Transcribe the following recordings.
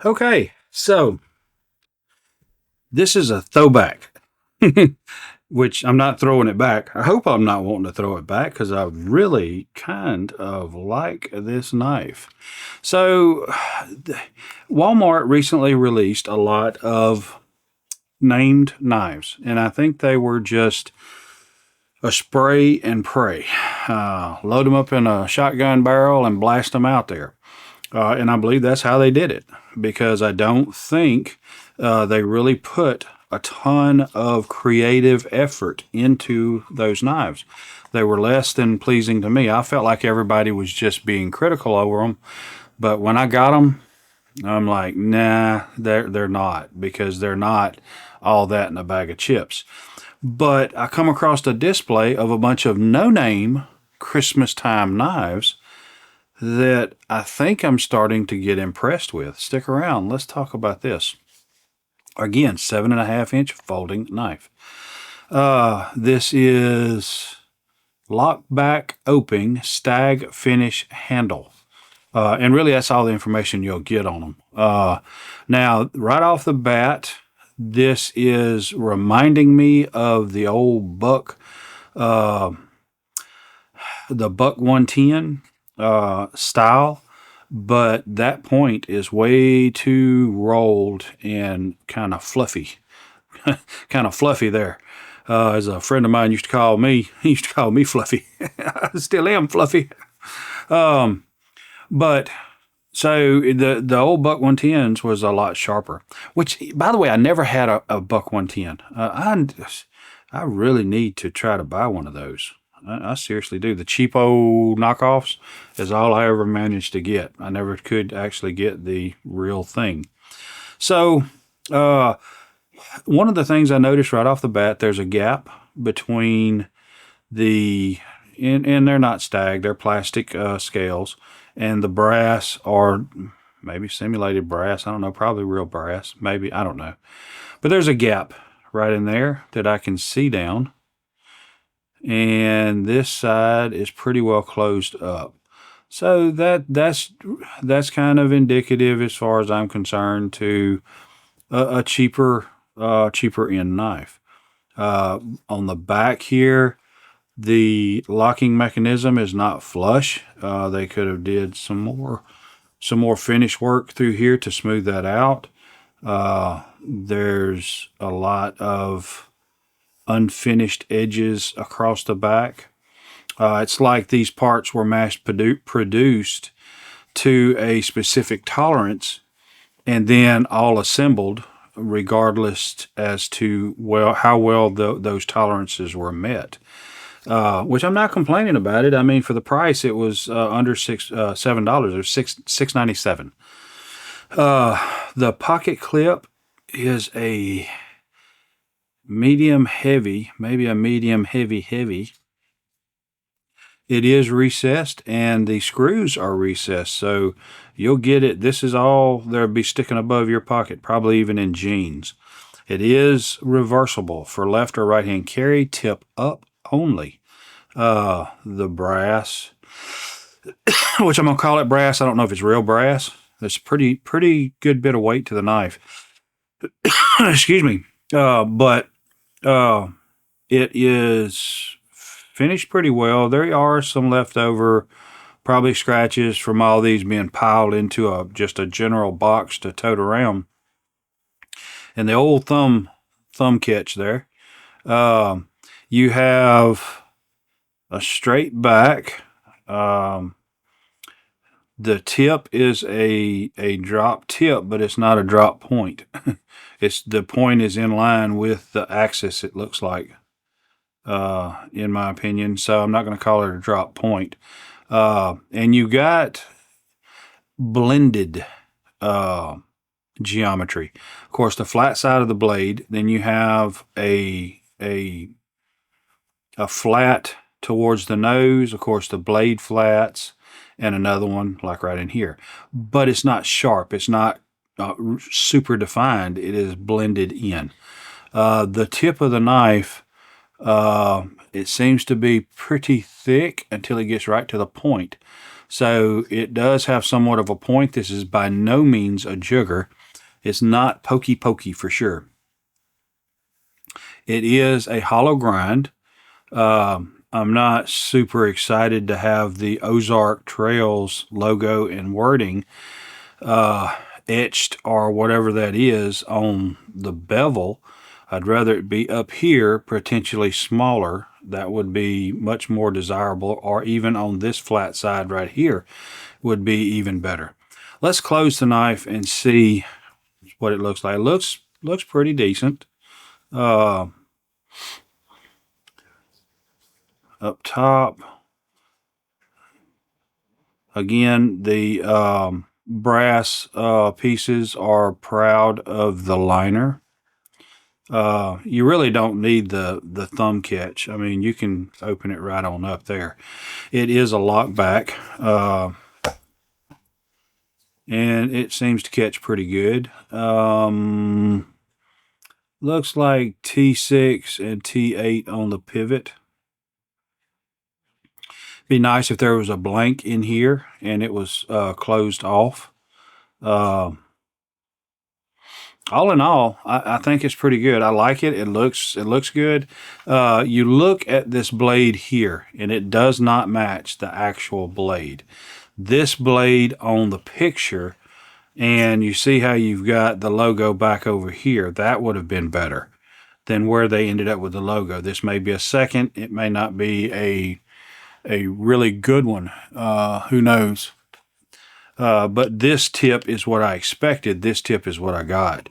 Okay, so this is a throwback, which I'm not throwing it back. I hope I'm not wanting to throw it back because I really kind of like this knife. So, Walmart recently released a lot of named knives, and I think they were just a spray and pray. Load them up in a shotgun barrel and blast them out there. And I believe that's how they did it because I don't think they really put a ton of creative effort into those knives. They were less than pleasing to me. I felt like everybody was just being critical over them, but when I got them, I'm like, nah, they're not because they're not all that in a bag of chips. But I come across a display of a bunch of no-name Christmas time knives that I think I'm starting to get impressed with. Stick around. Let's talk about this. Again, 7.5-inch folding knife. This is lockback opening stag finish handle. And really, that's all the information you'll get on them. Now, right off the bat, this is reminding me of the old the Buck 110 style, but that point is way too rolled and kind of fluffy. Kind of fluffy there. As a friend of mine used to call me, he used to call me fluffy. I still am fluffy. But so the old Buck 110s was a lot sharper. Which, by the way, I never had a Buck 110. I really need to try to buy one of those. I seriously do. The cheapo knockoffs is all I ever managed to get. I never could actually get the real thing. So, one of the things I noticed right off the bat, there's a gap between and they're not stag, they're plastic scales, and the brass or maybe simulated brass. I don't know, probably real brass. Maybe, I don't know. But there's a gap right in there that I can see down. And this side is pretty well closed up. So that's kind of indicative, as far as I'm concerned, to a cheaper end knife. On the back here, the locking mechanism is not flush. They could have did some more finish work through here to smooth that out. There's a lot of unfinished edges across the back. It's like these parts were mass produced to a specific tolerance and then all assembled regardless as to how well those tolerances were met. Which I'm not complaining about it. I mean, for the price, it was under $7 or $6.97. The pocket clip is a medium heavy, maybe a medium heavy. It is recessed and the screws are recessed, so you'll get it. This is all there'll be sticking above your pocket, probably even in jeans. It is reversible for left or right hand carry, tip up only. The brass, which I'm gonna call it brass. I don't know if it's real brass. There's a pretty good bit of weight to the knife. Excuse me. But it is finished pretty well. There are some leftover, probably scratches from all these being piled into just a general box to tote around. And the old thumb catch there. You have a straight back. The tip is a drop tip, but it's not a drop point. The point is in line with the axis, it looks like, in my opinion. So I'm not going to call it a drop point. And you got blended geometry. Of course, the flat side of the blade. Then you have a flat towards the nose. Of course, the blade flats, and another one like right in here. But it's not sharp. It's not super defined. It is blended in. The tip of the knife, it seems to be pretty thick until it gets right to the point. So it does have somewhat of a point. This is by no means a jigger. It's not pokey pokey for sure. It is a hollow grind. I'm not super excited to have the Ozark Trails logo and wording etched or whatever that is on the bevel. I'd rather it be up here, potentially smaller. That would be much more desirable, or even on this flat side right here would be even better. Let's close the knife and see what it looks like. It looks pretty decent. Up top, again, the brass pieces are proud of the liner. You really don't need the thumb catch. I mean, you can open it right on up there. It is a lock back, and it seems to catch pretty good. Looks like T6 and T8 on the pivot. Be nice if there was a blank in here and it was closed off. All in all, I think it's pretty good. I like it. It looks good. You look at this blade here, and it does not match the actual blade. This blade on the picture, and you see how you've got the logo back over here. That would have been better than where they ended up with the logo. This may be a second. It may not be a really good one. Who knows? But this tip is what I expected. This tip is what I got.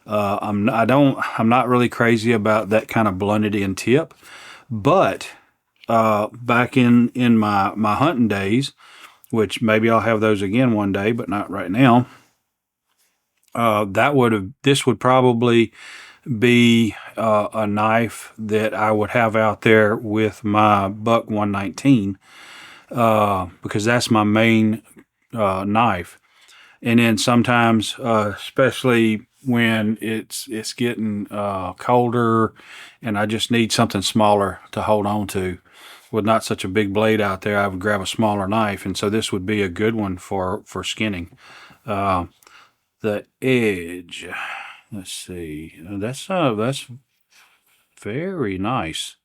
I'm not really crazy about that kind of blunted in tip, but back in my hunting days, which maybe I'll have those again one day, but not right now. This would probably be a knife that I would have out there with my Buck 119, because that's my main knife. And then sometimes, especially when it's getting colder and I just need something smaller to hold on to, with not such a big blade out there, I would grab a smaller knife. And so this would be a good one for skinning. The edge, let's see, that's very nice.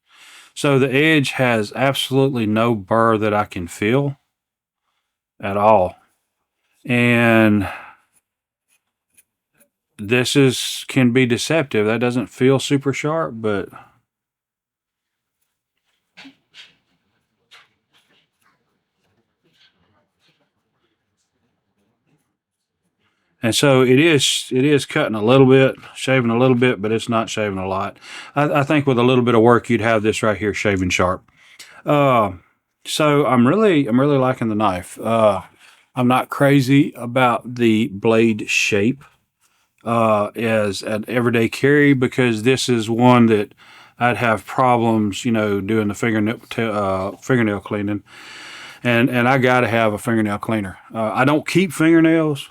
So the edge has absolutely no burr that I can feel at all. And this can be deceptive. That doesn't feel super sharp, but and so it is cutting a little bit, shaving a little bit, but it's not shaving a lot. I think with a little bit of work, you'd have this right here shaving sharp. So I'm really liking the knife. I'm not crazy about the blade shape as an everyday carry, because this is one that I'd have problems, doing the fingernail cleaning, and I got to have a fingernail cleaner. I don't keep fingernails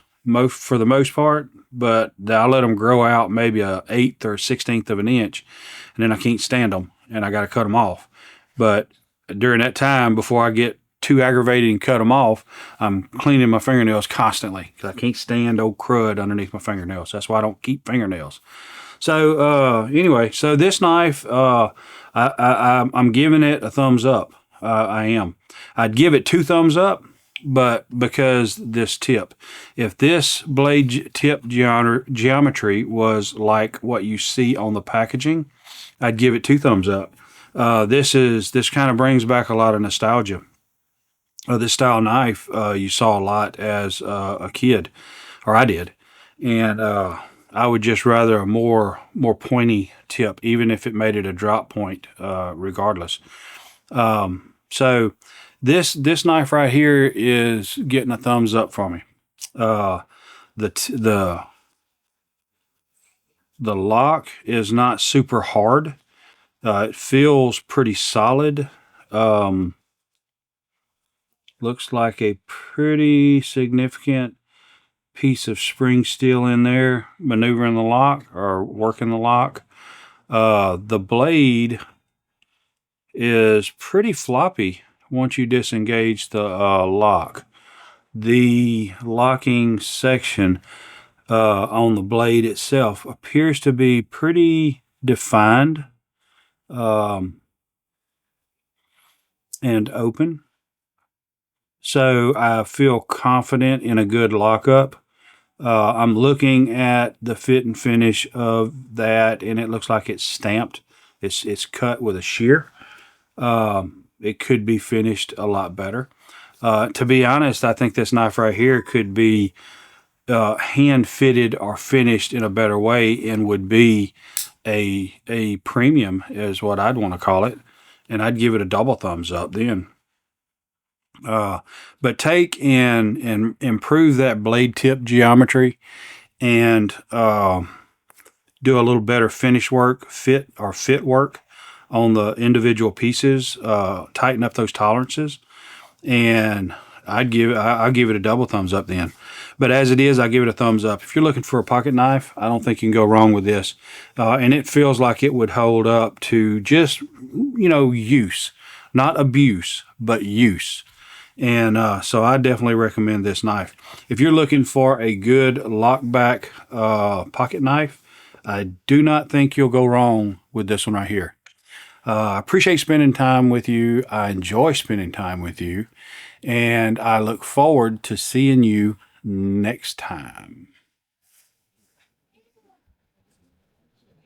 for the most part, but I let them grow out maybe a 1/8 or 1/16 of an inch, and then I can't stand them, and I got to cut them off. But during that time, before I get too aggravated and cut them off, I'm cleaning my fingernails constantly, because I can't stand old crud underneath my fingernails. That's why I don't keep fingernails. So anyway, so this knife, I'm giving it a thumbs up. I am. I'd give it 2 thumbs up, but because this tip, if this blade tip geometry was like what you see on the packaging, I'd give it 2 thumbs up. This kind of brings back a lot of nostalgia. This style knife you saw a lot as a kid, or I did, and I would just rather a more pointy tip, even if it made it a drop point, regardless. So this knife right here is getting a thumbs up for me. The lock is not super hard. It feels pretty solid. Looks like a pretty significant piece of spring steel in there maneuvering the lock or working the lock. The blade is pretty floppy once you disengage the lock. The locking section on the blade itself appears to be pretty defined and open. So I feel confident in a good lockup. I'm looking at the fit and finish of that, and it looks like it's stamped. It's cut with a shear. It could be finished a lot better. To be honest, I think this knife right here could be hand fitted or finished in a better way, and would be a premium, is what I'd want to call it, and I'd give it a double thumbs up then. But take and improve that blade tip geometry, and do a little better finish work, fit work on the individual pieces. Tighten up those tolerances, and I'll give it a double thumbs up then. But as it is, I give it a thumbs up. If you're looking for a pocket knife, I don't think you can go wrong with this. And it feels like it would hold up to just, use, not abuse, but use. And so I definitely recommend this knife. If you're looking for a good lockback pocket knife, I do not think you'll go wrong with this one right here. I appreciate spending time with you. I enjoy spending time with you. And I look forward to seeing you next time.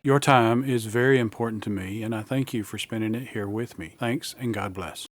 Your time is very important to me, and I thank you for spending it here with me. Thanks, and God bless.